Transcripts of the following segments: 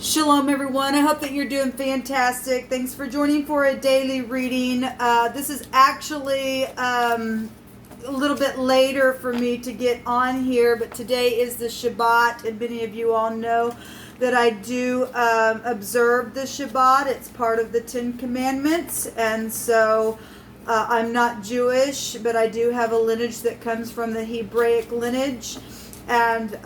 Shalom everyone, I hope that you're doing fantastic. Thanks for joining for a daily reading. This is actually a little bit later for me to get on here, but today is the Shabbat, and many of you all know that I do observe the Shabbat. It's part of the Ten Commandments, and so I'm not Jewish, but I do have a lineage that comes from the Hebraic lineage, and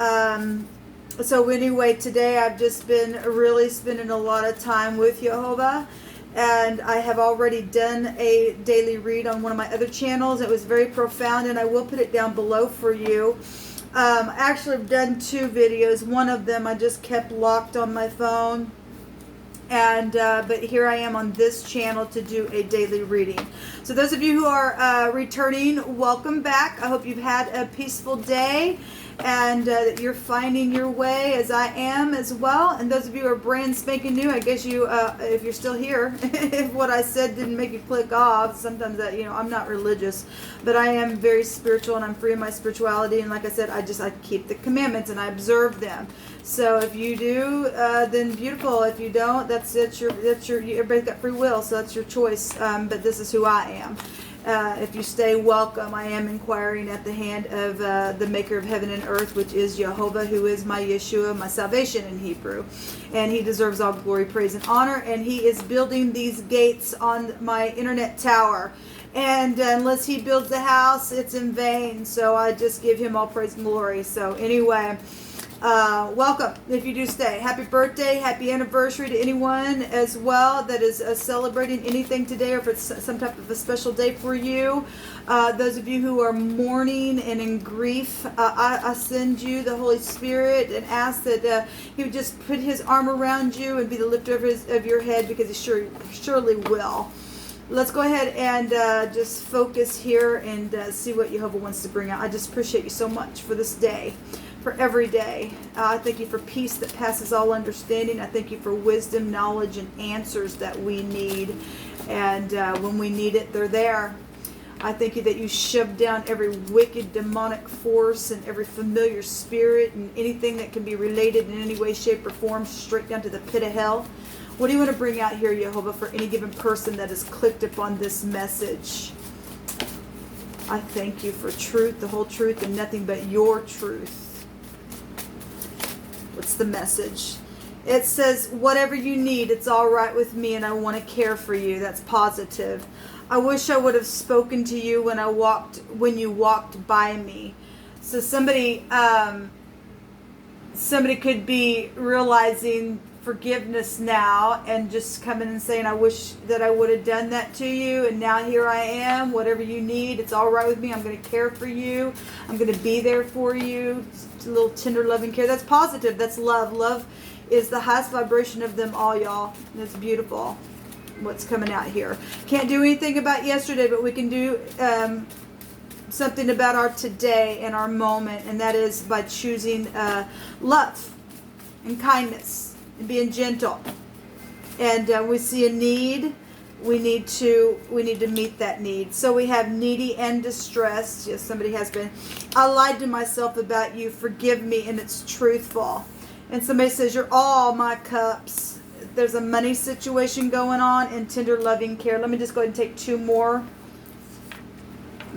so anyway, today I've just been really spending a lot of time with Jehovah, and I have already done a daily read on one of my other channels. It was very profound, and I will put it down below for you. Actually, I've done two videos. One of them I just kept locked on my phone, and but here I am on this channel to do a daily reading. So those of you who are returning, welcome back. I hope you've had a peaceful day, and that you're finding your way as I am as well. And those of you who are brand spanking new, I guess you, if you're still here, if what I said didn't make you click off, sometimes that, I'm not religious, but I am very spiritual, and I'm free in my spirituality. And like I said, I keep the commandments and I observe them. So if you do, then beautiful. If you don't, that's your everybody's got free will, so that's your choice. But this is who I am. If you stay, welcome. I am inquiring at the hand of the maker of heaven and earth, which is Jehovah, who is my Yeshua, my salvation in Hebrew. And he deserves all glory, praise, and honor. And he is building these gates on my internet tower. And unless he builds the house, it's in vain. So I just give him all praise and glory. So anyway, welcome if you do stay. Happy birthday, happy anniversary to anyone as well that is celebrating anything today, or if it's some type of a special day for you. Those of you who are mourning and in grief, I send you the Holy Spirit and ask that he would just put his arm around you and be the lifter of your head, because he surely will. Let's go ahead and just focus here and see what Jehovah wants to bring out. I just appreciate you so much for this day, for every day. I thank you for peace that passes all understanding. I thank you for wisdom, knowledge, and answers that we need. And when we need it, they're there. I thank you that you shove down every wicked demonic force and every familiar spirit and anything that can be related in any way, shape, or form straight down to the pit of hell. What do you want to bring out here, Jehovah, for any given person that has clicked upon this message? I thank you for truth, the whole truth, and nothing but your truth. What's the message? It says, whatever you need, it's all right with me, and I want to care for you. That's positive. I wish I would have spoken to you when you walked by me. So somebody could be realizing forgiveness now and just coming and saying, I wish that I would have done that to you, and now here I am. Whatever you need, it's all right with me. I'm going to care for you. I'm going to be there for you. Just a little tender, loving care. That's positive. That's love. Love is the highest vibration of them all, y'all. That's beautiful what's coming out here. Can't do anything about yesterday, but we can do something about our today and our moment, and that is by choosing love and kindness and being gentle. And we see a need, we need to meet that need. So we have needy and distressed. Yes, somebody has been. I lied to myself about you, forgive me, and it's truthful. And somebody says, you're all my cups. There's a money situation going on and tender loving care. Let me just go ahead and take two more.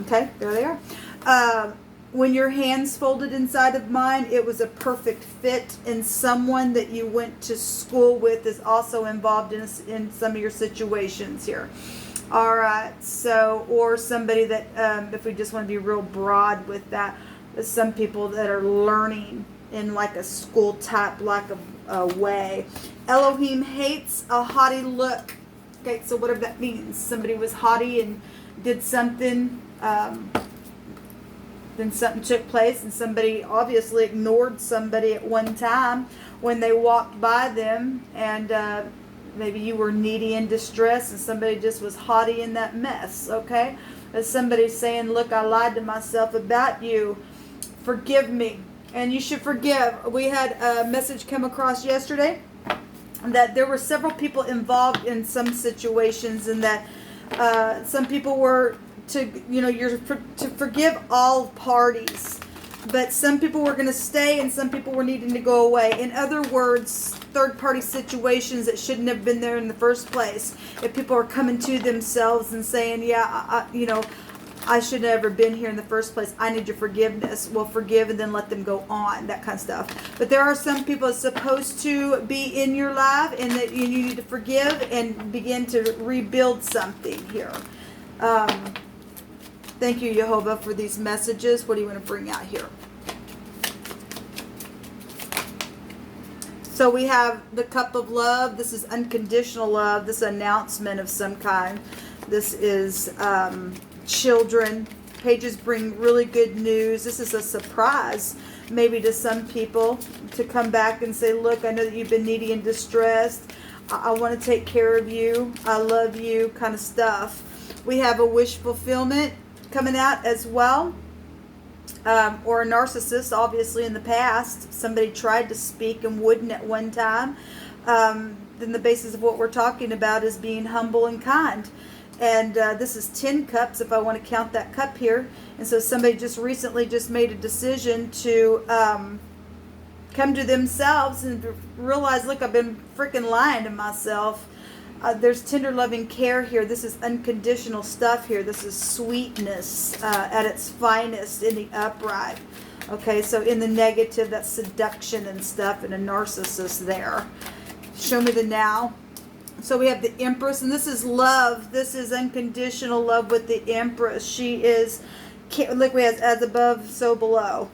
Okay, there they are. When your hands folded inside of mine, it was a perfect fit, and someone that you went to school with is also involved in some of your situations here. All right, so, or somebody that, if we just want to be real broad with that, some people that are learning in like a school type, like a way. ELOHIM hates a haughty look. Okay, so whatever that means. Somebody was haughty and did something, then something took place, and somebody obviously ignored somebody at one time when they walked by them, and maybe you were needy and distressed, and somebody just was haughty in that mess. Okay, as somebody saying, look, I lied to myself about you, forgive me. And you should forgive. We had a message come across yesterday that there were several people involved in some situations, and that some people were you're to forgive all parties, but some people were going to stay and some people were needing to go away. In other words, third-party situations that shouldn't have been there in the first place. If people are coming to themselves and saying, yeah, you know, I should have never been here in the first place. I need your forgiveness. Well, forgive and then let them go on, that kind of stuff. But there are some people that's supposed to be in your life, and that you need to forgive and begin to rebuild something here. Thank you, Jehovah, for these messages. What do you want to bring out here? So we have the cup of love. This is unconditional love. This announcement of some kind. This is children. Pages bring really good news. This is a surprise maybe to some people to come back and say, look, I know that you've been needy and distressed. I want to take care of you. I love you, kind of stuff. We have a wish fulfillment coming out as well. Or a narcissist, obviously, in the past. Somebody tried to speak and wouldn't at one time. Then the basis of what we're talking about is being humble and kind. And this is 10 cups, if I want to count that cup here. And so somebody just recently just made a decision to come to themselves and realize, look, I've been freaking lying to myself. There's tender loving care here. This is unconditional stuff here. This is sweetness at its finest in the upright. Okay, so in the negative, that's seduction and stuff, and a narcissist there. Show me the now. So we have the Empress, and this is love. This is unconditional love with the Empress. She is, look, we have as above, so below.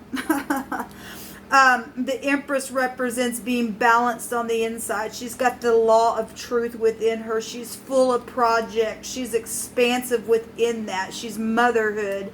The Empress represents being balanced on the inside. She's got the law of truth within her. She's full of projects. She's expansive within that. She's motherhood.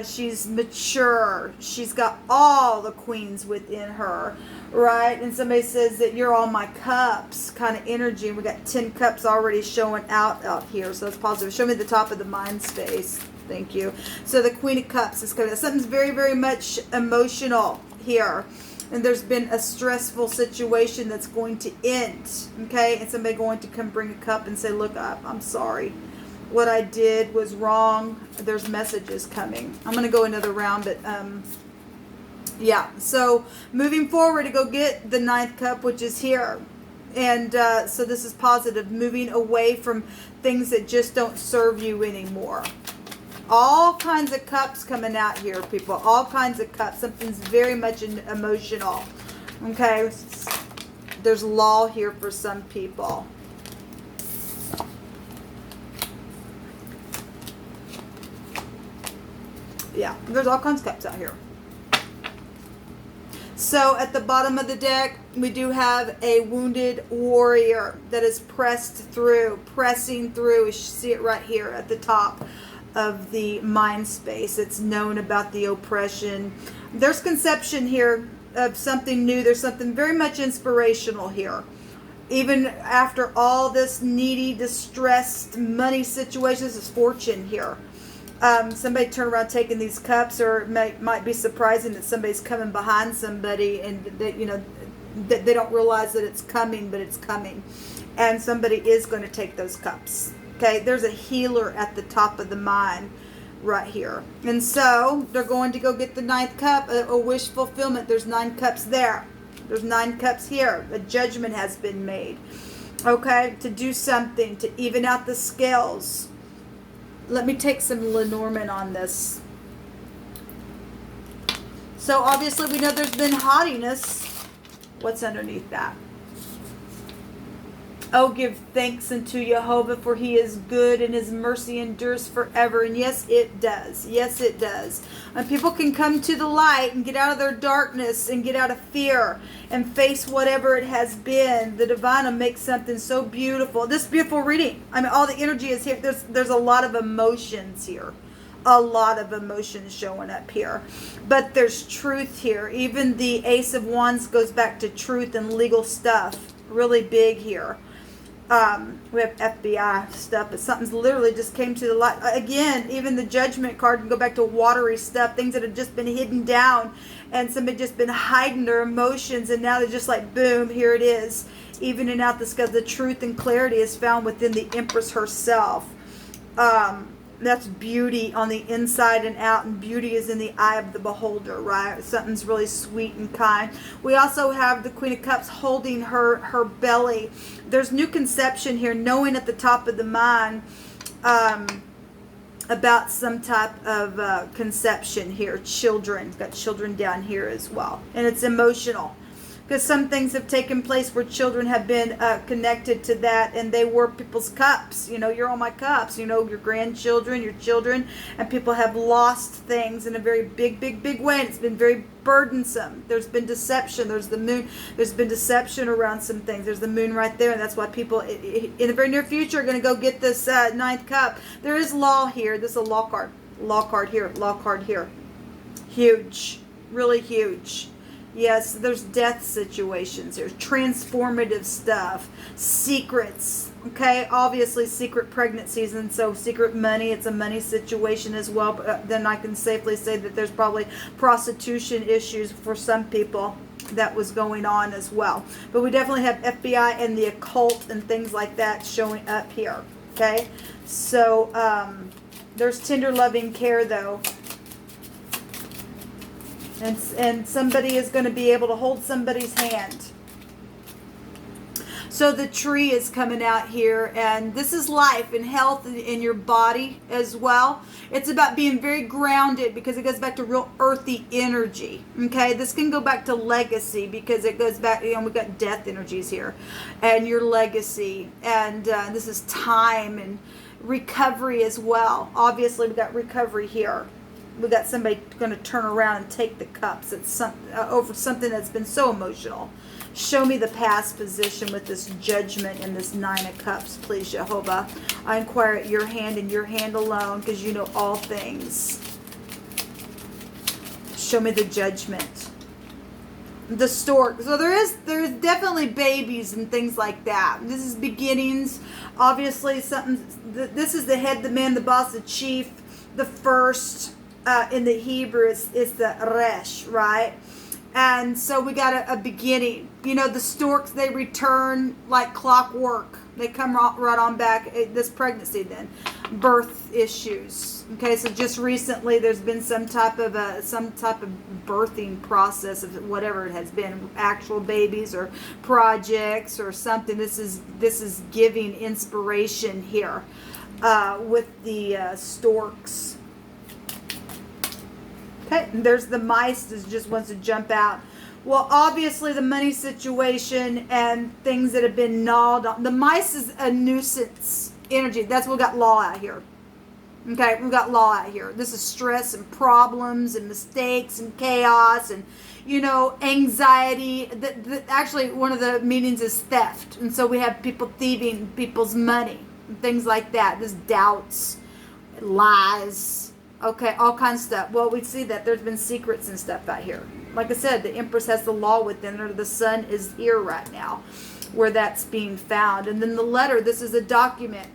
She's mature. She's got all the queens within her, right? And somebody says that you're all my cups kind of energy. And we got 10 cups already showing out here. So that's positive. Show me the top of the mind space. Thank you. So the Queen of Cups is coming. Something's very, very much emotional here. And there's been a stressful situation that's going to end. Okay? And somebody going to come bring a cup and say, look, I'm sorry. What I did was wrong. There's messages coming. I'm going to go another round, but yeah. So moving forward to go get the 9th cup, which is here. And so this is positive. Moving away from things that just don't serve you anymore. All kinds of cups coming out here, people. All kinds of cups. Something's very much emotional. Okay? There's law here for some people. Yeah, there's all kinds of cups out here. So at the bottom of the deck, we do have a wounded warrior that is pressing through. You see it right here at the top of the mind space. It's known about the oppression. There's conception here of something new. There's something very much inspirational here. Even after all this needy, distressed money situations, is fortune here. Somebody turn around taking these cups, or it might be surprising that somebody's coming behind somebody and that, you know, that they don't realize that it's coming, but it's coming. And somebody is going to take those cups. Okay, there's a healer at the top of the mind right here. And so they're going to go get the 9th cup, a wish fulfillment. There's 9 cups there. There's 9 cups here. A judgment has been made. Okay, to do something, to even out the scales. Let me take some Lenormand on this. So obviously we know there's been haughtiness. What's underneath that? Oh, give thanks unto Jehovah, for he is good and his mercy endures forever. And yes, it does. Yes, it does. And people can come to the light and get out of their darkness and get out of fear and face whatever it has been. The divine will make something so beautiful. This beautiful reading. I mean, all the energy is here. There's a lot of emotions here. A lot of emotions showing up here. But there's truth here. Even the Ace of Wands goes back to truth and legal stuff. Really big here. We have FBI stuff, but something's literally just came to the light. Again, even the Judgment card can go back to watery stuff, things that have just been hidden down, and somebody just been hiding their emotions, and now they're just like, boom, here it is. Even out the sky, the truth and clarity is found within the Empress herself. That's beauty on the inside and out, and beauty is in the eye of the beholder, right? Something's really sweet and kind. We also have the Queen of Cups holding her belly. There's new conception here, knowing at the top of the mind about some type of conception here. Children, got children down here as well, and it's emotional. Because some things have taken place where children have been connected to that, and they were people's cups. You know, you're all my cups. You know, your grandchildren, your children, and people have lost things in a very big, big, big way. And it's been very burdensome. There's been deception. There's the moon. There's been deception around some things. There's the moon right there, and that's why people in the very near future are going to go get this ninth cup. There is law here. This is a law card. Law card here. Law card here. Huge. Really huge. Yes, there's death situations. There's transformative stuff. Secrets. Okay, obviously secret pregnancies, and so secret money. It's a money situation as well. But then I can safely say that there's probably prostitution issues for some people that was going on as well. But we definitely have FBI and the occult and things like that showing up here. Okay, so there's tender loving care though. And somebody is going to be able to hold somebody's hand. So the tree is coming out here, and this is life and health in your body as well. It's about being very grounded because it goes back to real earthy energy. Okay, this can go back to legacy because it goes back, you know, we've got death energies here, and your legacy, and this is time and recovery as well. Obviously, we've got recovery here. We got somebody going to turn around and take the cups. It's over something that's been so emotional. Show me the past position with this judgment and this 9 of cups, please, Jehovah. I inquire at your hand and your hand alone, because you know all things. Show me the judgment. The stork. So there's definitely babies and things like that. This is beginnings. Obviously, something. This is the head, the man, the boss, the chief, the first. In the Hebrew, is the resh, right? And so we got a beginning. You know, the storks, they return like clockwork. They come right on back. This pregnancy then. Birth issues. Okay, so just recently there's been some type of birthing process of whatever it has been. Actual babies or projects or something. This is giving inspiration here with the storks. Okay, and there's the mice that just wants to jump out. Well, obviously the money situation and things that have been gnawed on. The mice is a nuisance energy. That's what we got law out here. Okay, we've got law out here. This is stress and problems and mistakes and chaos and, you know, anxiety. Actually, one of the meanings is theft. And so we have people thieving people's money and things like that. There's doubts, lies. Okay, all kinds of stuff. Well, we see that there's been secrets and stuff out here. Like I said, the Empress has the law within her. The sun is here right now where that's being found. And then the letter, this is a document.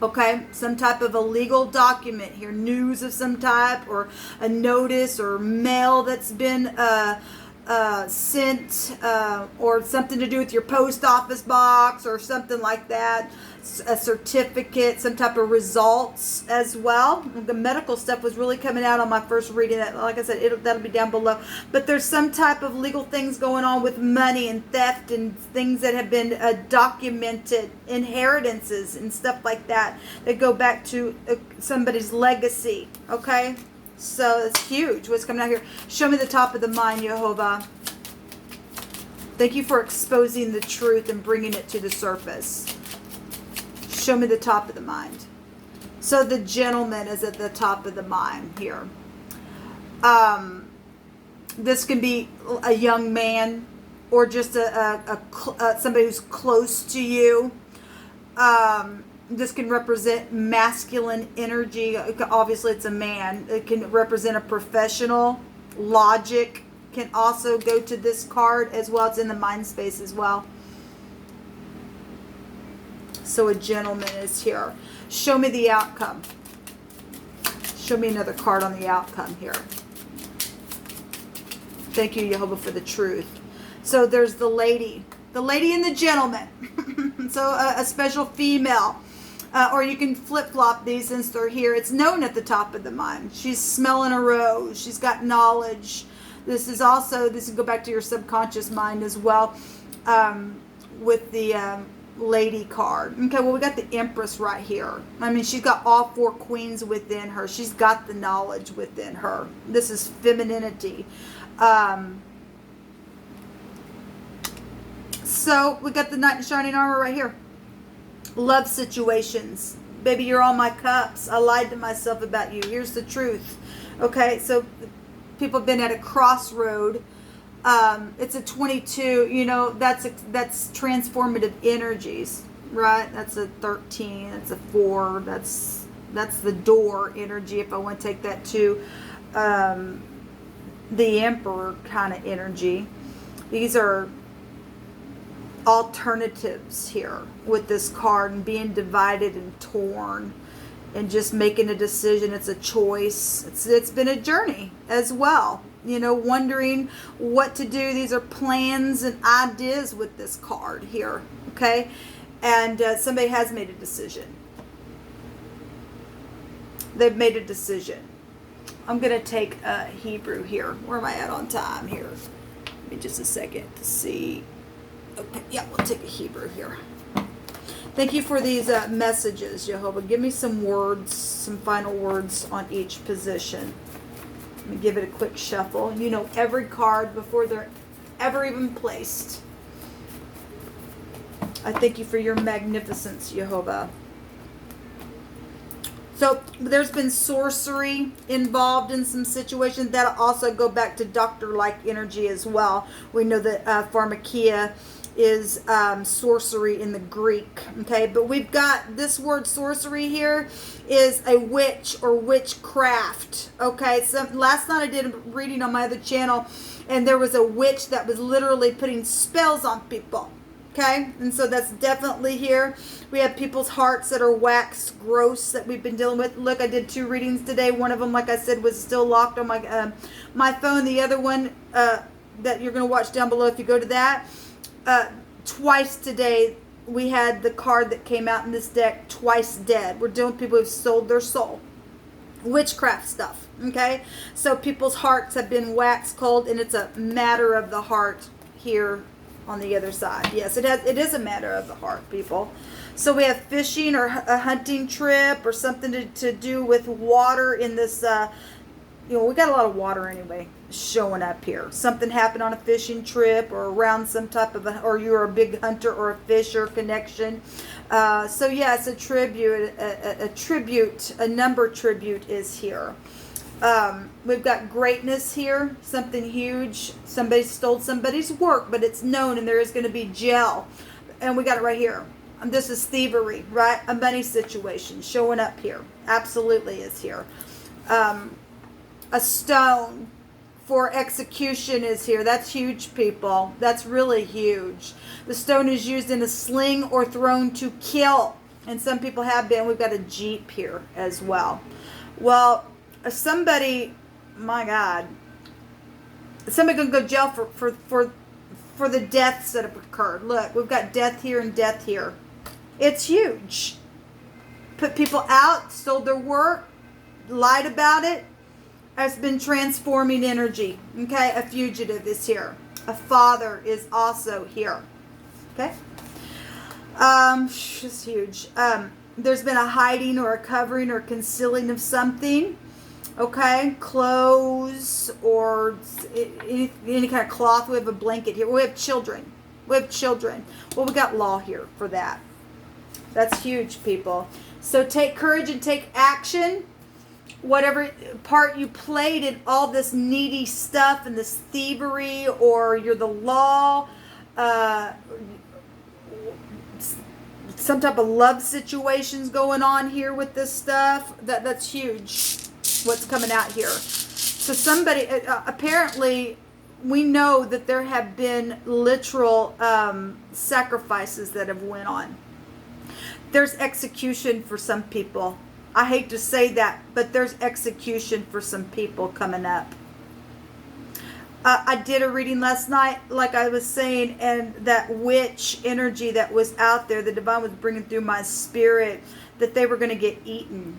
Okay, some type of a legal document here. News of some type or a notice or mail that's been sent or something to do with your post office box or something like that. A certificate, some type of results as well. The medical stuff was really coming out on my first reading. That, like I said, that'll be down below. But there's some type of legal things going on with money and theft and things that have been documented, inheritances and stuff like that that go back to somebody's legacy. Okay, so it's huge. What's coming out here? Show me the top of the mind, Jehovah. Thank you for exposing the truth and bringing it to the surface. Show me the top of the mind. So the gentleman is at the top of the mind here. This can be a young man or just somebody who's close to you. This can represent masculine energy. Obviously, it's a man. It can represent a professional. Logic can also go to this card as well. It's in the mind space as well. So a gentleman is here. Show me the outcome. Show me another card on the outcome here. Thank you, Jehovah, for the truth. So there's the lady and the gentleman. So a special female. Or you can flip-flop these since they're here. It's known at the top of the mind. She's smelling a rose. She's got knowledge. This is also, this can go back to your subconscious mind as well, with the lady card. Okay, well, we got the Empress right here. I mean, she's got all 4 queens within her. She's got the knowledge within her. This is femininity. So we got the Knight in Shining Armor right here. Love situations. Baby, you're all my cups. I lied to myself about you. Here's the truth. Okay, so people have been at a crossroad. It's a 22, you know, that's transformative energies, right? That's a 13, that's a 4, that's the door energy, if I want to take that to the Emperor kind of energy. These are alternatives here with this card, and being divided and torn and just making a decision. It's a choice. It's been a journey as well, you know, wondering what to do. These are plans and ideas with this card here, okay? And somebody has made a decision. They've made a decision. I'm going to take Hebrew here. Where am I at on time here? Give me just a second to see. Okay, yeah, we'll take a Hebrew here. Thank you for these messages, Jehovah. Give me some words, some final words on each position. Let me give it a quick shuffle. You know every card before they're ever even placed. I thank you for your magnificence, Jehovah. So there's been sorcery involved in some situations. That'll also go back to doctor-like energy as well. We know that pharmakia is sorcery in the Greek, okay? But we've got this word sorcery here is a witch or witchcraft, okay? So last night I did a reading on my other channel, and there was a witch that was literally putting spells on people, okay? And so that's definitely here. We have people's hearts that are waxed gross that we've been dealing with. Look, I did 2 readings today. One of them, like I said, was still locked on my phone. The other one that you're going to watch down below if you go to that, twice today we had the card that came out in this deck, twice dead. We're dealing with people who've sold their soul. Witchcraft stuff, okay? So people's hearts have been waxed cold, and it's a matter of the heart here on the other side. Yes, it is a matter of the heart, people. So we have fishing or a hunting trip or something to do with water in this, you know, we got a lot of water anyway showing up here. Something happened on a fishing trip or around some type of or you're a big hunter or a fisher connection. So yeah, it's a tribute, a number tribute is here. We've got greatness here, something huge. Somebody stole somebody's work, but it's known, and there is going to be jail. And we got it right here. This is thievery, right? A money situation showing up here. Absolutely is here. A stone for execution is here. That's huge, people. That's really huge. The stone is used in a sling or thrown to kill. And some people have been. We've got a Jeep here as well. Well, somebody, my God, somebody gonna go to jail for the deaths that have occurred. Look, we've got death here and death here. It's huge. Put people out, stole their work, lied about it. Has been transforming energy. Okay, a fugitive is here. A father is also here. Okay, it's huge. There's been a hiding or a covering or concealing of something. Okay, clothes or any kind of cloth. We have a blanket here. We have children. Well, we got law here for that. That's huge, people. So take courage and take action. Whatever part you played in all this needy stuff and this thievery, or you're the law, some type of love situations going on here with this stuff. That's huge. What's coming out here? So somebody apparently, we know that there have been literal sacrifices that have went on. There's execution for some people. I hate to say that, but there's execution for some people coming up. I did a reading last night, like I was saying, and that witch energy that was out there, the divine was bringing through my spirit, that they were going to get eaten.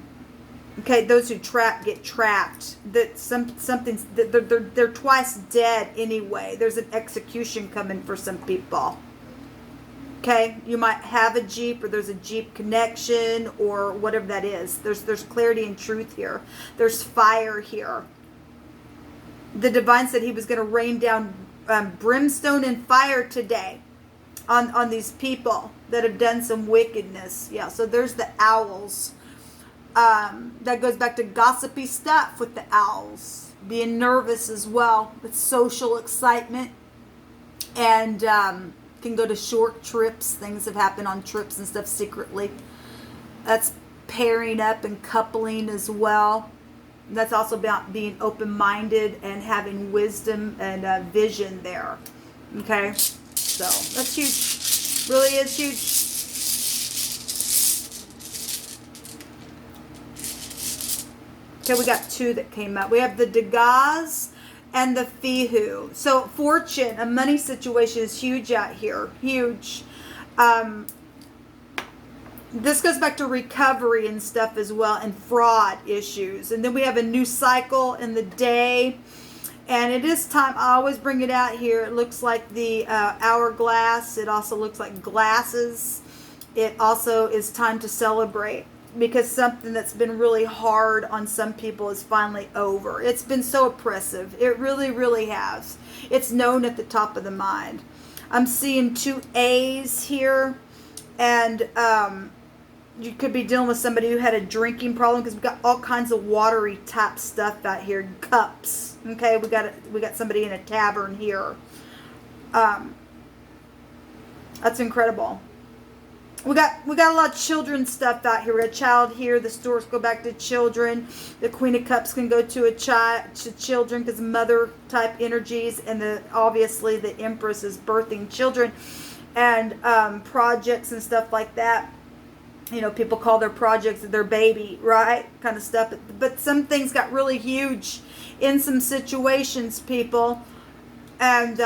Okay, those who get trapped. That something's that they're twice dead anyway. There's an execution coming for some people. Okay, you might have a Jeep, or there's a Jeep connection, or whatever that is. There's clarity and truth here. There's fire here. The divine said he was going to rain down brimstone and fire today on these people that have done some wickedness. Yeah, so there's the owls. That goes back to gossipy stuff with the owls. Being nervous as well with social excitement. And can go to short trips. Things have happened on trips and stuff secretly. That's pairing up and coupling as well. That's also about being open-minded and having wisdom and vision there. Okay? So, that's huge. Really is huge. Okay, we got two that came up. We have the Degas and the Fihu. So, fortune, a money situation is huge out here. Huge. This goes back to recovery and stuff as well, and fraud issues. And then we have a new cycle in the day. And it is time. I always bring it out here. It looks like the hourglass. It also looks like glasses. It also is time to celebrate, because something that's been really hard on some people is finally over. It's been so oppressive. It really, really has. It's known at the top of the mind. I'm seeing 2 A's here. And you could be dealing with somebody who had a drinking problem, because we've got all kinds of watery type stuff out here. Cups. Okay, we got somebody in a tavern here. That's incredible. We got a lot of children stuff out here. We got a child here. The stores go back to children. The Queen of Cups can go to to children, because mother type energies, and obviously the Empress is birthing children, and projects and stuff like that. You know, people call their projects their baby, right? Kind of stuff. But some things got really huge in some situations, people. And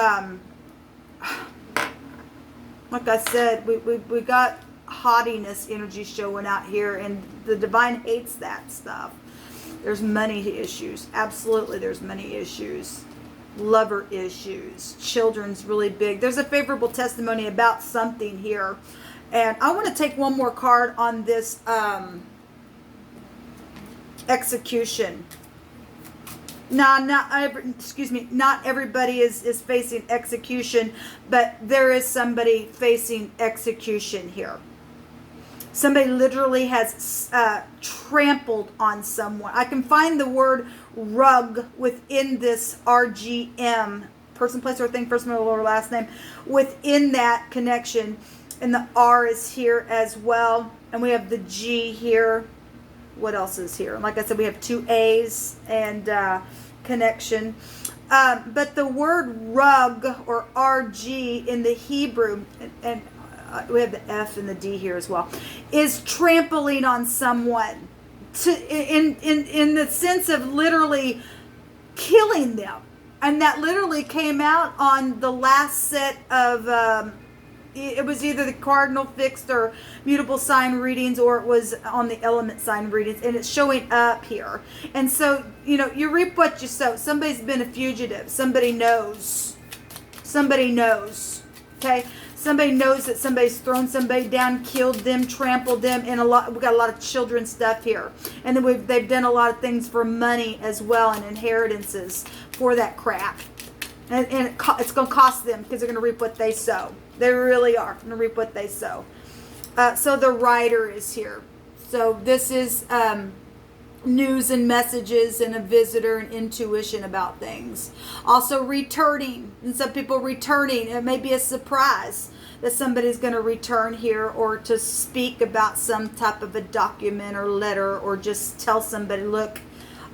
like I said, we got haughtiness energy showing out here, and the divine hates that stuff. There's money issues. Absolutely, there's money issues. Lover issues. Children's really big. There's a favorable testimony about something here. And I want to take one more card on this execution. Not everybody is facing execution, but there is somebody facing execution here. Somebody literally has trampled on someone. I can find the word rug within this RGM, person, place, or thing, first, middle, or last name, within that connection. And the R is here as well. And we have the G here. What else is here? Like I said, we have 2 A's and connection. But the word rug, or RG in the Hebrew, and we have the F and the D here as well, is trampling on someone. In the sense of literally killing them. And that literally came out on the last set of... it was either the cardinal fixed or mutable sign readings, or it was on the element sign readings, and it's showing up here. And so, you know, you reap what you sow. Somebody's been a fugitive. Somebody knows. Okay? Somebody knows that somebody's thrown somebody down, killed them, trampled them, and we got a lot of children stuff here. And then they've done a lot of things for money as well, and inheritances for that crap. And it's going to cost them, because they're going to reap what they sow. They really are going to reap what they sow. So the writer is here. So this is news and messages and a visitor and intuition about things. Also returning. And some people returning. It may be a surprise that somebody's going to return here, or to speak about some type of a document or letter, or just tell somebody, look,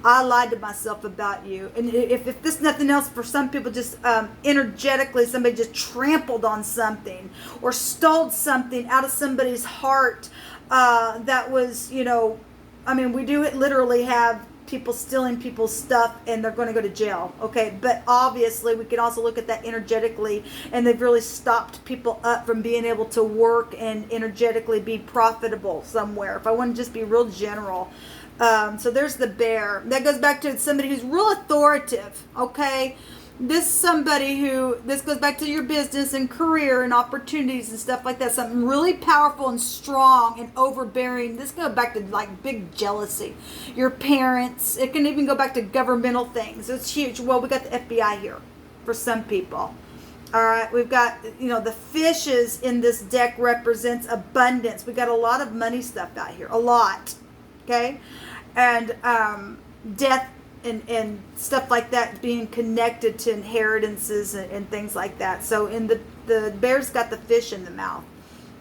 I lied to myself about you. And if this nothing else, for some people, just energetically, somebody just trampled on something or stole something out of somebody's heart that was, you know, I mean, we do literally have people stealing people's stuff and they're going to go to jail. Okay, but obviously we can also look at that energetically, and they've really stopped people up from being able to work and energetically be profitable somewhere. If I want to just be real general. So there's the bear. That goes back to somebody who's real authoritative. Okay. This goes back to your business and career and opportunities and stuff like that. Something really powerful and strong and overbearing. This goes back to like big jealousy. Your parents. It can even go back to governmental things. It's huge. Well, we got the FBI here for some people. All right, we've got, the fishes in this deck represents abundance. We got a lot of money stuff out here. A lot. Okay. And death and stuff like that being connected to inheritances and things like that. So in the bear's got the fish in the mouth.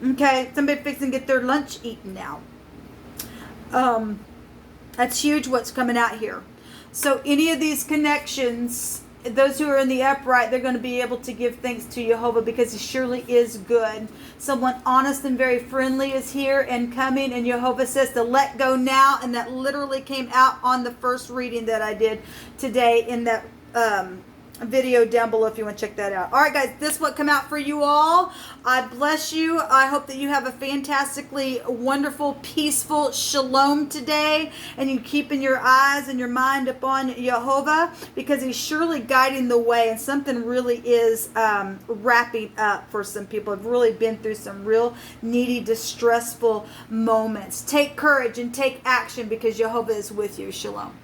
Okay, somebody fixing to get their lunch eaten now. That's huge what's coming out here. So any of these connections, those who are in the upright, they're going to be able to give thanks to Jehovah because he surely is good. Someone honest and very friendly is here and coming, and Jehovah says to let go now, and that literally came out on the first reading that I did today in that video down below if you want to check that out. All right, guys, this what come out for you all. I bless you. I hope that you have a fantastically wonderful, peaceful shalom today, and you keeping your eyes and your mind upon Jehovah because he's surely guiding the way, and something really is wrapping up for some people. Have really been through some real needy, distressful moments. Take courage and take action because Jehovah is with you. Shalom.